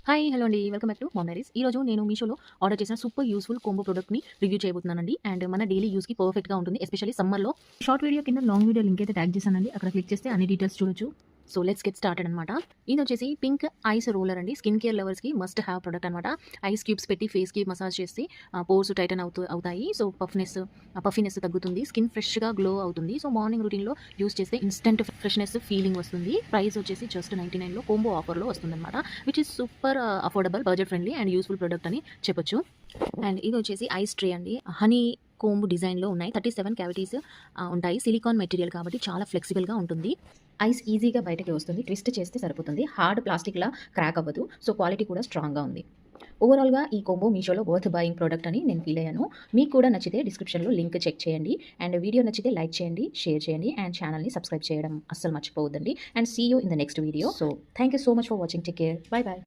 Hi. Hello అండి. Welcome back to Mom Diaries. ఈరోజు నేను మీషోలో ఆర్డర్ చేసిన సూపర్ యూజ్‌ఫుల్ కోంబో ప్రొడక్ట్‌ని రివ్యూ చేయబోతున్నానండి. అండ్ మన డైలీ యూజ్‌కి పర్ఫెక్ట్‌గా ఉంటుంది. ఎస్పెషల్లీ సమ్మర్‌లో. షార్ట్ వీడియో కింద లాంగ్ వీడియో లింక్ అయితే ట్యాగ్ చేశానండి. అక్కడ క్లిక్ చేస్తే అన్ని డీటెయిల్స్ చూడొచ్చు. సో లెట్స్ గెట్ స్టార్టెడ్ అనమాట. ఇదొచ్చేసి పింక్ ఐస్ రోలర్ అండి. స్కిన్ కేర్ లవర్స్‌కి మస్ట్ హ్యావ్ ప్రొడక్ట్ అనమాట. ఐస్ క్యూబ్స్ పెట్టి ఫేస్‌కి మసాజ్ చేసి పోర్స్ టైటన్ అవుతాయి. సో పఫీనెస్ తగ్గుతుంది. స్కిన్ ఫ్రెష్‌గా గ్లో అవుతుంది. సో మార్నింగ్ రొటీన్‌లో యూజ్ చేస్తే ఇన్‌స్టంట్ ఫ్రెష్‌నెస్ ఫీలింగ్ వస్తుంది. ప్రైస్ వచ్చేసి జస్ట్ 99లో కాంబో ఆఫర్‌లో వస్తుందన్నమాట. Which is super affordable, budget friendly and useful product అని చెప్పొచ్చు. అండ్ ఇది వచ్చేసి ఐస్ ట్రే అండి. హనీ కోంబ్ డిజైన్‌లో ఉన్నాయి. 37 క్యావిటీస్ ఉంటాయి. సిలికాన్ మెటీరియల్ కాబట్టి చాలా ఫ్లెక్సిబుల్‌గా ఉంటుంది. ఐస్ ఈజీగా బయటకి వస్తుంది. ట్విస్ట్ చేస్తే సరిపోతుంది. హార్డ్ ప్లాస్టిక్‌లా క్రాక్ అవ్వదు. సో క్వాలిటీ కూడా స్ట్రాంగ్‌గా ఉంది. ఓవరాల్‌గా ఈ కోంబో మీషోలో వర్త్ బయింగ్ ప్రొడక్ట్ అని నేను ఫీల్ అయ్యాను. మీకు కూడా నచ్చితే డిస్క్రిప్షన్‌లో లింక్ చెక్ చేయండి. అండ్ వీడియో నచ్చితే లైక్ చేయండి, షేర్ చేయండి అండ్ ఛానల్‌ని సబ్స్క్రైబ్ చేయడం అస్సలు మర్చిపోవద్దండి. And see you in the next video. So thank you so much for watching. Take care. Bye by.